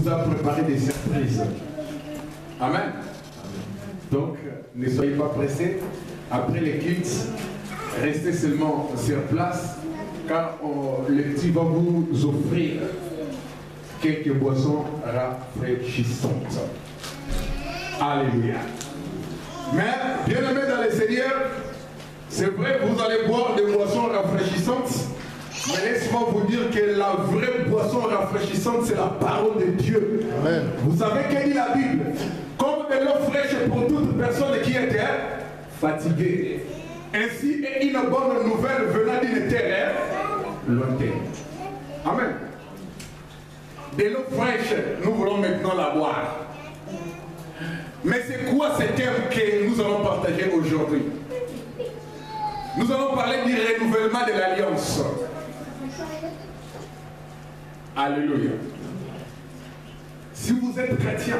vous a préparé des surprises. Amen. Donc, ne soyez pas pressés. Après les cultes, restez seulement sur place, car le petit va vous offrir quelques boissons rafraîchissantes. Alléluia. Mais, bien-aimés dans le Seigneur, c'est vrai, vous allez boire des boissons rafraîchissantes, mais laissez-moi vous dire que la vraie boisson rafraîchissante, c'est la parole de Dieu. Amen. Vous savez que dit la Bible? Comme de l'eau fraîche pour toute personne qui était fatiguée. Ainsi est une bonne nouvelle venant d'une terre lointaine. Amen. De l'eau fraîche, nous voulons maintenant la boire. Mais c'est quoi ce thème que nous allons partager aujourd'hui? Nous allons parler du renouvellement de l'alliance. Alléluia. Si vous êtes chrétien,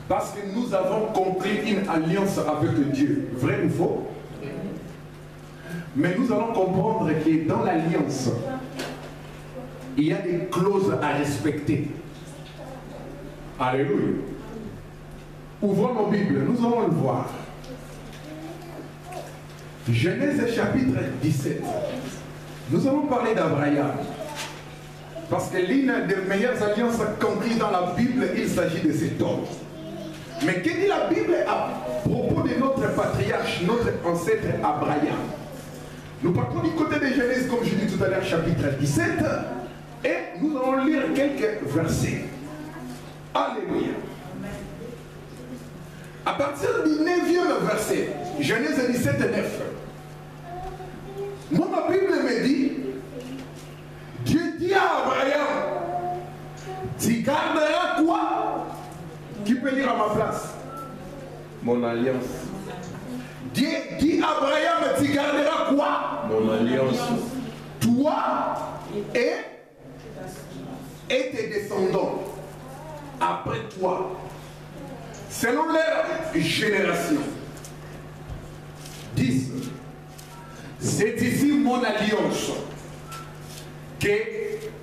parce que nous avons conclu une alliance avec Dieu, vrai ou faux? Mais nous allons comprendre que dans l'alliance, il y a des clauses à respecter. Alléluia. Ouvrons nos Bibles, nous allons le voir. Genèse chapitre 17. Nous allons parler d'Abraham. Parce que l'une des meilleures alliances conclues dans la Bible, il s'agit de cet homme. Mais que dit la Bible à propos de notre patriarche, notre ancêtre Abraham? Nous partons du côté de Genèse, comme je dis tout à l'heure, chapitre 17, et nous allons lire quelques versets. Alléluia. À partir du 9e verset, Genèse 17, 9, moi, ma Bible me dit, Dieu dit à Abraham, tu garderas quoi? Qui peut lire à ma place? Mon alliance. Dieu dit à Abraham, tu garderas quoi? Mon alliance. Toi et tes descendants après toi, selon leur génération. 10. C'est ici mon alliance que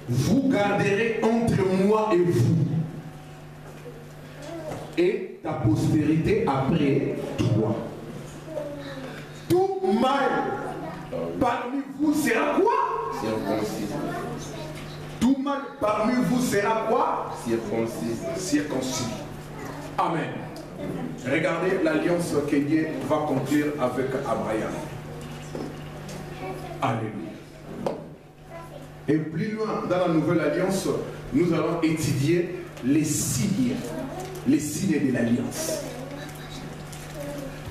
vous garderez entre moi et vous et ta postérité après toi. Tout mâle parmi vous sera quoi? Circoncis. Tout mâle parmi vous sera quoi? Circoncis. Circoncis. Amen. Regardez l'alliance que Dieu va conclure avec Abraham. Alléluia. Et plus loin dans la nouvelle alliance, nous allons étudier les signes de l'alliance.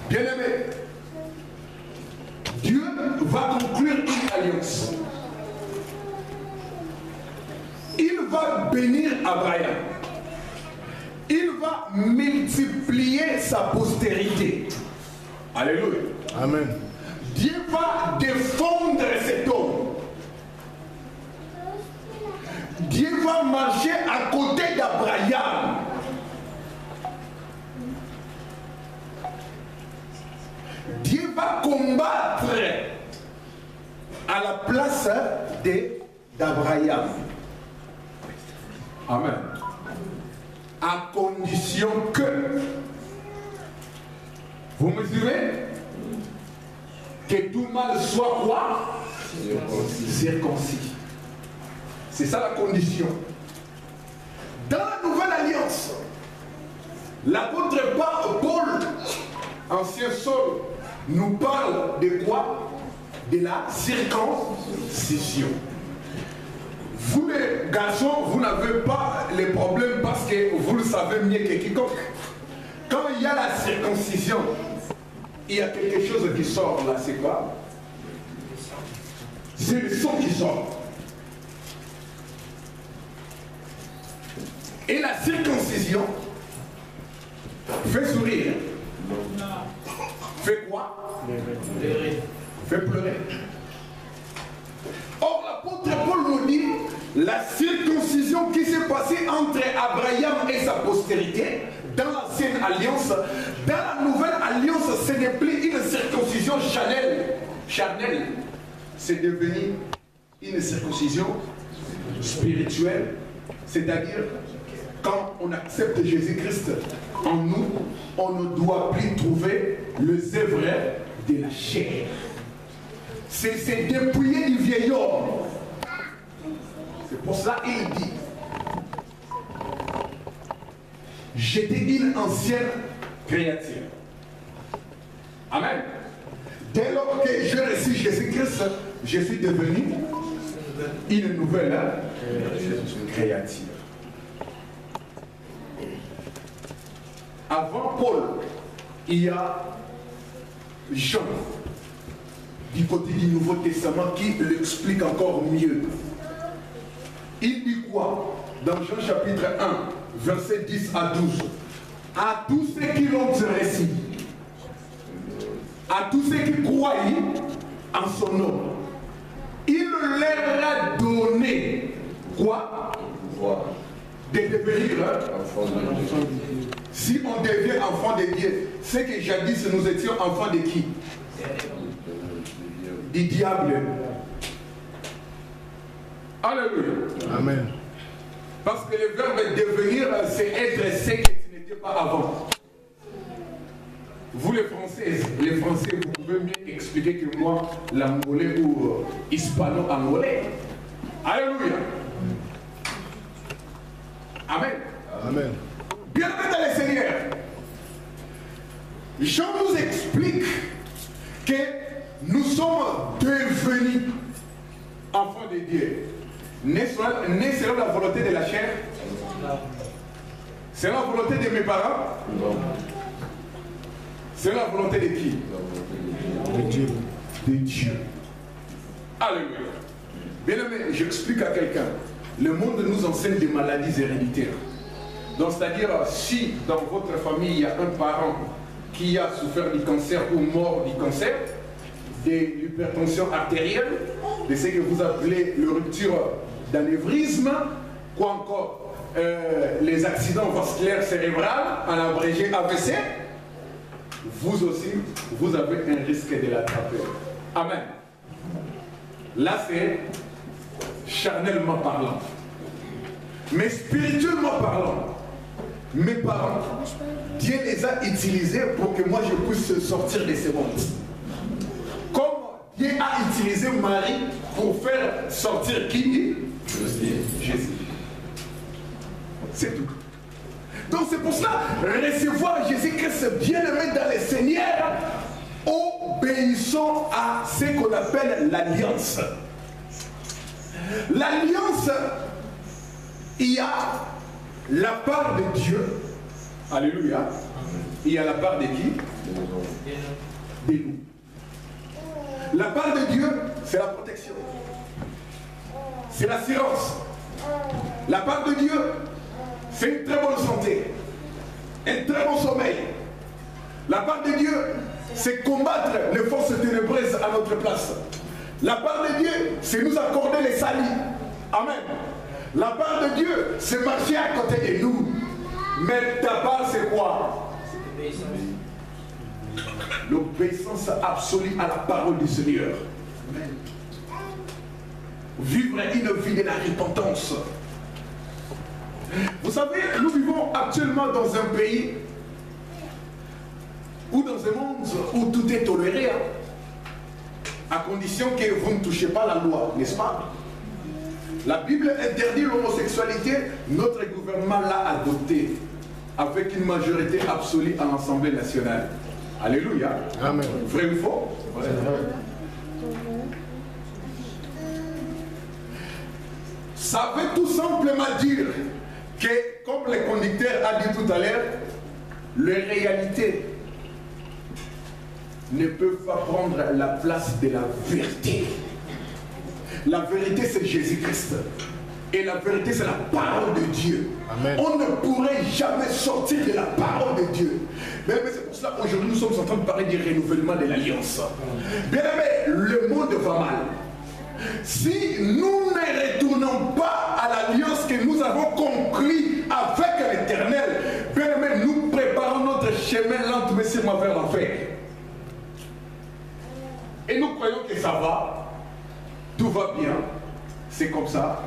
Bien-aimés, Dieu va conclure une alliance. Il va bénir Abraham. Il va multiplier sa postérité. Alléluia. Amen. Dieu va défendre cet homme. Dieu va marcher à côté d'Abraham. Dieu va combattre à la place d'Abraham. Amen. À condition que, vous me suivez, que tout mâle soit quoi? Circoncis. C'est ça la condition. Dans la nouvelle alliance, l'apôtre Paul, ancien Saul, nous parle de quoi? De la circoncision. Vous les garçons, vous n'avez pas les problèmes parce que vous le savez mieux que quiconque. Quand il y a la circoncision, il y a quelque chose qui sort là, c'est quoi? C'est le sang qui sort. Et la circoncision fait sourire. Fait quoi? Fait pleurer. Or, l'apôtre Paul nous dit, la circoncision qui s'est passée entre Abraham et sa postérité, dans l'ancienne alliance, dans la nouvelle alliance, ce n'est plus une circoncision charnelle. C'est devenu une circoncision spirituelle, c'est-à-dire quand on accepte Jésus-Christ en nous, on ne doit plus trouver les œuvres de la chair. C'est dépouiller du vieil homme. C'est pour ça qu'il dit, j'étais une ancienne créature. Amen. Dès lors que je reçus Jésus-Christ, je suis devenu une nouvelle créature. Avant Paul, il y a Jean, du côté du Nouveau Testament, qui l'explique encore mieux. Il dit quoi? Dans Jean chapitre 1, versets 10 à 12. À tous ceux qui l'ont reçu, à tous ceux qui croient en son nom, il leur a donné quoi? De devenir enfants de Dieu. Si on devient enfant de Dieu, c'est que jadis nous étions enfants de qui? Du diable. Alléluia. Amen. Parce que le verbe devenir, c'est être ce que tu n'étais pas avant. Vous les Français, vous pouvez mieux expliquer que moi, l'angolais ou hispano-angolais. Alléluia. Amen. Amen. Bienvenue dans le Seigneur. Jean nous explique que nous sommes devenus enfants de Dieu. Nés selon la volonté de la chair? C'est la volonté de mes parents? Non. C'est la volonté de qui? De Dieu. De Dieu. Alléluia. Bien aimé, j'explique à quelqu'un. Le monde nous enseigne des maladies héréditaires. Donc, c'est-à-dire, si dans votre famille, il y a un parent qui a souffert du cancer ou mort du cancer, de l'hypertension artérielle, de ce que vous appelez le rupture d'anévrisme, quoi encore, les accidents vasculaires cérébrales, en abrégé AVC, vous aussi, vous avez un risque de l'attraper. Amen. Là, c'est charnellement parlant. Mais spirituellement parlant, mes parents, Dieu les a utilisés pour que moi je puisse sortir de ces mondes. Comme Dieu a utilisé Marie pour faire sortir qui? Jésus. C'est tout. Donc c'est pour cela, recevoir Jésus-Christ bien-aimé dans le Seigneur, obéissons à ce qu'on appelle l'alliance. L'alliance, il y a la part de Dieu. Alléluia. Il y a la part de qui? De nous. La part de Dieu, c'est la protection. C'est l'assurance. La part de Dieu, c'est une très bonne santé. Un très bon sommeil. La part de Dieu, c'est combattre les forces ténébreuses à notre place. La part de Dieu, c'est nous accorder les salis. Amen. La part de Dieu, c'est marcher à côté de nous. Mais ta part, c'est quoi? L'obéissance absolue à la parole du Seigneur. Amen. Vivre une vie de la repentance. Vous savez, nous vivons actuellement dans un pays ou dans un monde où tout est toléré, à condition que vous ne touchez pas la loi, n'est-ce pas? La Bible interdit l'homosexualité, notre gouvernement l'a adoptée avec une majorité absolue à l'Assemblée nationale. Alléluia. Amen. Vrai ou faux? C'est vrai. Ça veut tout simplement dire que, comme le conducteur a dit tout à l'heure, les réalités ne peuvent pas prendre la place de la vérité. La vérité, c'est Jésus-Christ. Et la vérité, c'est la parole de Dieu. Amen. On ne pourrait jamais sortir de la parole de Dieu. Mais c'est pour cela qu'aujourd'hui, nous sommes en train de parler du renouvellement de l'alliance. Bien aimé, le monde va mal. Si nous ne retournons pas à l'alliance que nous avons conclue avec l'Éternel, bien aimé, nous préparons notre chemin lent mais sûrement vers l'enfer. Et nous croyons que ça va, tout va bien, c'est comme ça.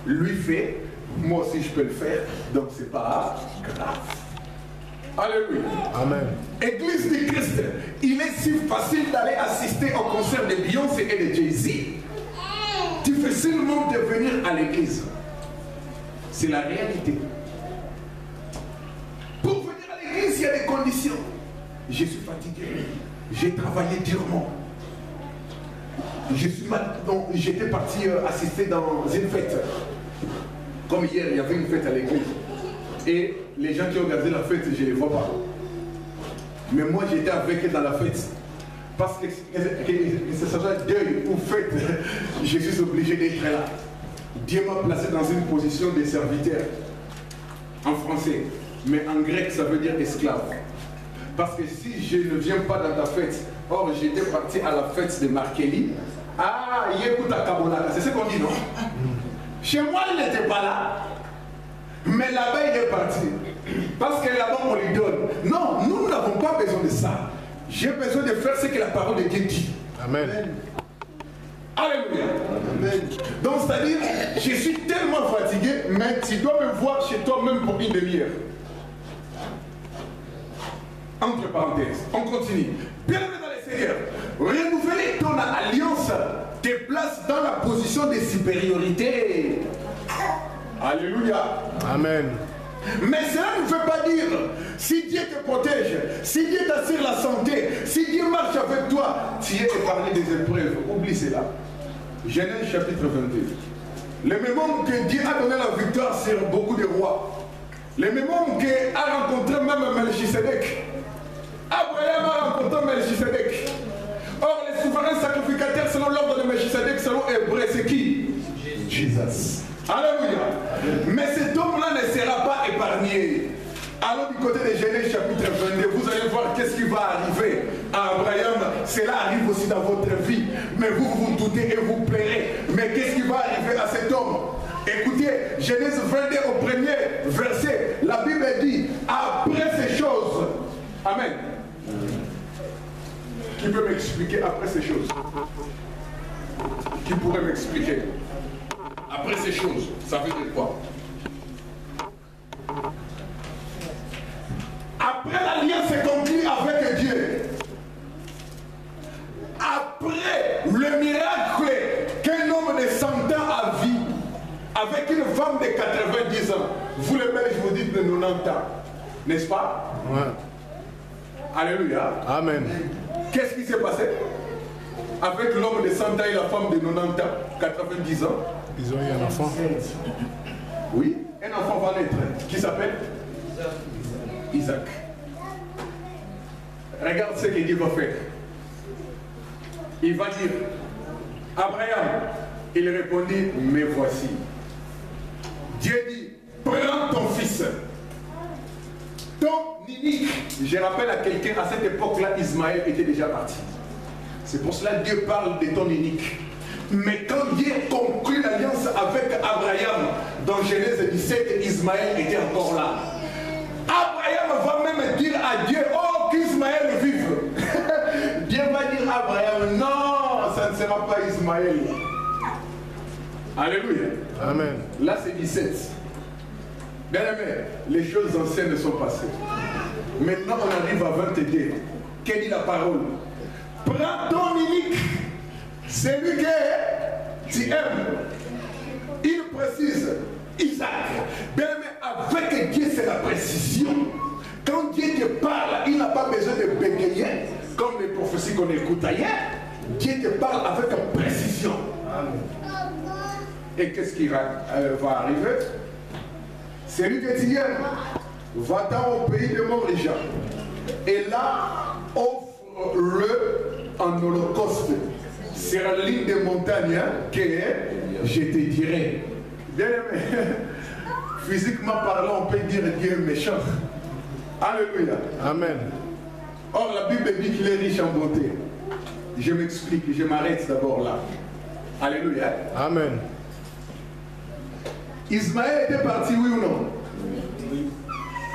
Lui fait, Moi aussi, je peux le faire. Donc, c'est pas grave. Alléluia. Amen. Église du Christ, il est si facile d'aller assister au concert de Beyoncé et de Jay-Z. Tu fais seulement de venir à l'église. C'est la réalité. Pour venir à l'église, il y a des conditions. Je suis fatigué. J'ai travaillé durement. J'étais parti assister dans une fête. Comme hier, il y avait une fête à l'église. Et les gens qui ont regardé la fête, je ne les vois pas. Mais moi, j'étais avec eux dans la fête. Parce que ce soit deuil ou fête, je suis obligé d'être là. Dieu m'a placé dans une position de serviteur. En français. Mais en grec, ça veut dire esclave. Parce que si je ne viens pas dans ta fête, or j'étais parti à la fête de Markelly. Ah, Yékout à Kabonaka, c'est ce qu'on dit, non? Chez moi, il n'était pas là. Mais là-bas, il est parti. Parce que là-bas, on lui donne. Non, nous n'avons pas besoin de ça. J'ai besoin de faire ce que la parole de Dieu dit. Amen. Alléluia. Amen. Donc, c'est-à-dire, je suis tellement fatigué, mais tu dois me voir chez toi même pour une demi-heure. Entre parenthèses, on continue. Bien-aimé dans les Seigneurs, renouveler ton alliance te place dans la position de supériorité. Alléluia. Amen. Mais cela ne veut pas dire, si Dieu te protège, si Dieu t'assure la santé, si Dieu marche avec toi, tu es épargné des épreuves. Oublie cela. Genèse chapitre 22. Le même homme que Dieu a donné la victoire sur beaucoup de rois. Le même homme qui a rencontré même Melchisedec. Abraham a rencontré Melchisedec. Or, les souverains sacrificateurs selon l'ordre de Melchisedec, selon Hébreu, c'est qui? Jésus. Alléluia. Mais cet homme-là ne sera pas épargné. Alors du côté de Genèse chapitre 22, vous allez voir qu'est-ce qui va arriver à Abraham. Cela arrive aussi dans votre vie. Mais vous vous doutez et vous plairez. Mais qu'est-ce qui va arriver à cet homme? Écoutez, Genèse 22 au premier verset, la Bible dit, après ces choses, Amen. Qui peut m'expliquer après ces choses? Qui pourrait m'expliquer? Après ces choses, ça veut dire quoi? Après l'alliance accomplie avec Dieu, après le miracle qu'un homme de 100 ans a vu avec une femme de 90 ans, vous les Belges vous dites de 90 ans, n'est-ce pas? Ouais. Alléluia. Amen. Qu'est-ce qui s'est passé avec l'homme de 100 ans et la femme de 90 ans, 90 ans? Ils ont eu un enfant. Oui, un enfant va naître qui s'appelle Isaac. Regarde ce que Dieu va faire. Il va dire, Abraham, il répondit, me voici. Dieu dit, prends ton fils, ton unique. Je rappelle à quelqu'un, à cette époque-là, Ismaël était déjà parti. C'est pour cela que Dieu parle de ton unique. Mais quand Dieu conclut l'alliance avec Abraham, dans Genèse 17, Ismaël était encore là. Abraham va même dire à Dieu, oh, qu'Ismaël vive. Dieu va dire à Abraham, non, ça ne sera pas Ismaël. Alléluia. Amen. Là, c'est 17. Bien aimé, les choses anciennes sont passées. Maintenant, on arrive à 22. Quelle dit la parole? Prends ton unique, celui que tu aimes. Il précise, Isaac. Bien aimé, avec Dieu, c'est la précision. Quand Dieu te parle, il n'a pas besoin de bégayer, comme les prophéties qu'on écoute ailleurs. Dieu te parle avec précision. Et qu'est-ce qui va arriver? Celui que tu aimes, va-t'en au pays de mon riche. Et là, offre-le en holocauste sur la ligne des montagnes que je te dirai. Bien aimé, physiquement parlant, on peut dire Dieu est méchant. Alléluia. Amen. Or, la Bible dit qu'il est riche en bonté. Je m'explique, je m'arrête d'abord là. Alléluia. Amen. Ismaël était parti, oui ou non?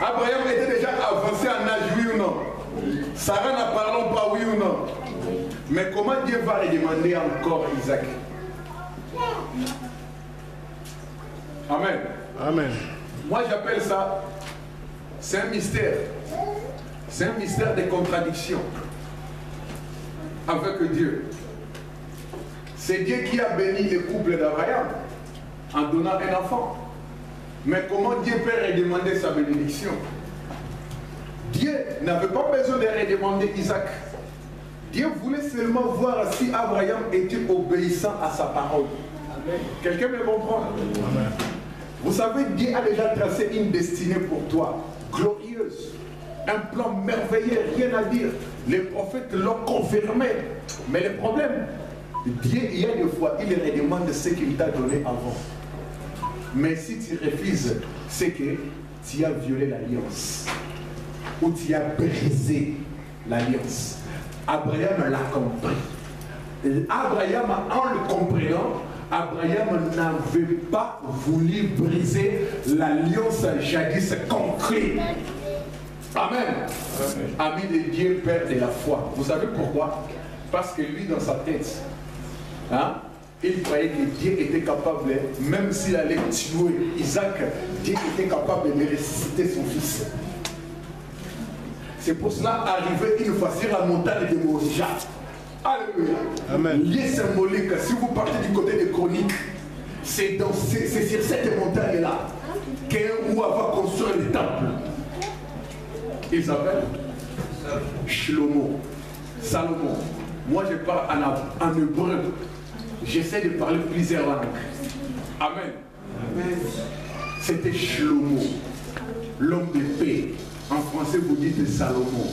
Abraham était déjà avancé en âge, oui ou non? Sarah n'en parlons pas, oui ou non? Mais comment Dieu va redemander encore Isaac? Amen. Amen. Moi j'appelle ça, c'est un mystère. C'est un mystère des contradictions avec Dieu. C'est Dieu qui a béni le couple d'Abraham en donnant un enfant. Mais comment Dieu peut redemander sa bénédiction? Dieu n'avait pas besoin de redemander Isaac. Dieu voulait seulement voir si Abraham était obéissant à sa parole. Quelqu'un me comprend? Amen. Vous savez, Dieu a déjà tracé une destinée pour toi, glorieuse. Un plan merveilleux, rien à dire. Les prophètes l'ont confirmé. Mais le problème, Dieu, il y a des fois, il redemande ce qu'il t'a donné avant. Mais si tu refuses, c'est que tu as violé l'alliance. Ou tu as brisé l'alliance. Abraham l'a compris. Abraham, en le comprenant, Abraham n'avait pas voulu briser l'alliance jadis concrète. Amen. Ami de Dieu, Père de la foi. Vous savez pourquoi? Parce que lui, dans sa tête, hein, il croyait que Dieu était capable, même s'il allait tuer Isaac, Dieu était capable de ressusciter son fils. C'est pour cela, arrivé une fois sur la montagne de Moria. Alléluia. Amen. Lié symbolique, si vous partez du côté des chroniques, c'est sur cette montagne-là qu'un roi va construire le temple. Il s'appelle Shlomo, Salomon. Moi je parle en hébreu. J'essaie de parler plusieurs langues. Amen. Amen. C'était Shlomo, l'homme de paix. En français vous dites Salomon.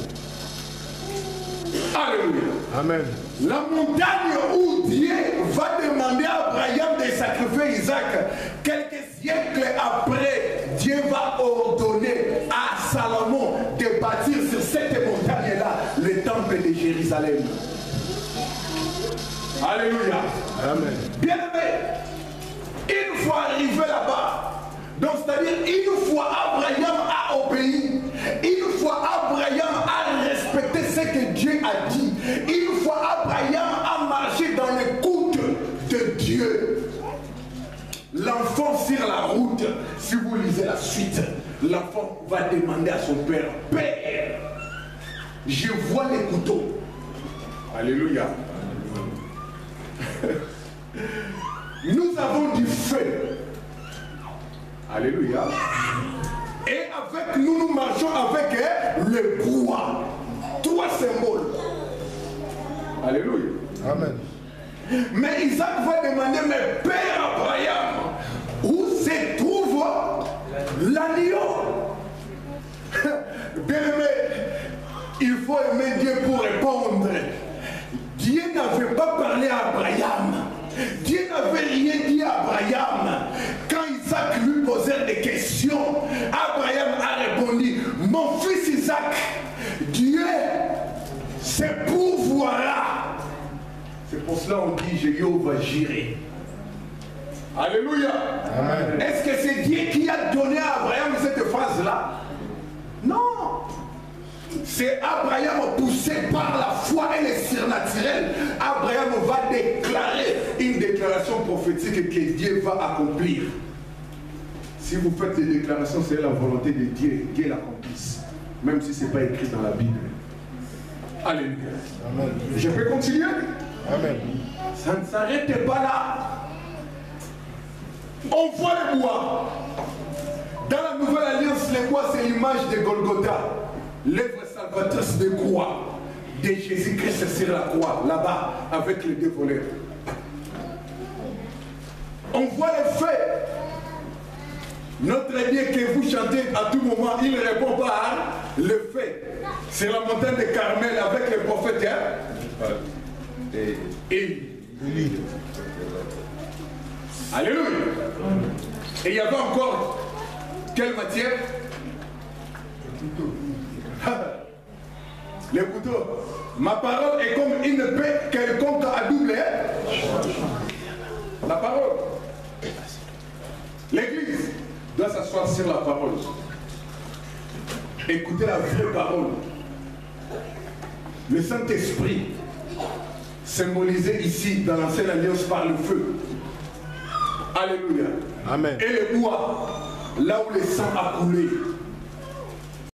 Alléluia. Amen. La montagne où Dieu va demander à Abraham de sacrifier Isaac, quelques siècles après, Dieu va ordonner à Salomon de bâtir sur cette montagne-là le temple de Jérusalem. Alléluia. Amen. Bien aimé, une fois arrivé là-bas, donc c'est-à-dire une fois Abraham a obéi, une fois Abraham a respecté ce que Dieu a dit, une fois Abraham a marché dans l'écoute de Dieu, l'enfant sur la route, si vous lisez la suite, l'enfant va demander à son père, Père, je vois les couteaux. Alléluia. Nous avons du feu. Alléluia. Et avec nous, nous marchons avec le bois. Trois symboles. Alléluia. Amen. Mais Isaac va demander, mais Père Abraham, où se trouve l'agneau? Bien aimé, il faut aimer Dieu pour répondre. Dieu n'avait pas parlé à Abraham. Dieu n'avait rien dit à Abraham. Quand Isaac lui posait des questions, Abraham a répondu, mon fils Isaac, Dieu se pourvoira. C'est pour cela qu'on dit Jéhovah Jireh. Alléluia. Amen. Est-ce que c'est Dieu qui a donné à Abraham cette phrase-là? Non. C'est Abraham poussé par la foi et le surnaturel. Abraham va déclarer une déclaration prophétique que Dieu va accomplir. Si vous faites des déclarations, c'est la volonté de Dieu, Dieu l'accomplisse. Même si ce n'est pas écrit dans la Bible. Alléluia. Amen. Je peux continuer? Amen. Ça ne s'arrête pas là. On voit le bois. Dans la nouvelle alliance, le bois, c'est l'image de Golgotha. L'œuvre salvatrice de croix de Jésus-Christ sur la croix, là-bas, avec les deux voleurs. On voit le feu. Notre Dieu que vous chantez à tout moment, il répond par le feu. C'est la montagne de Carmel avec les prophètes. Hein? Et Élie. Alléluia. Et il y avait encore quelle matière? Le couteau. Ma parole est comme une épée quelconque à double. La parole. L'église doit s'asseoir sur la parole. Écoutez la vraie parole. Le Saint-Esprit, symbolisé ici dans l'ancienne alliance par le feu. Alléluia. Amen. Et le bois, là où le sang a coulé.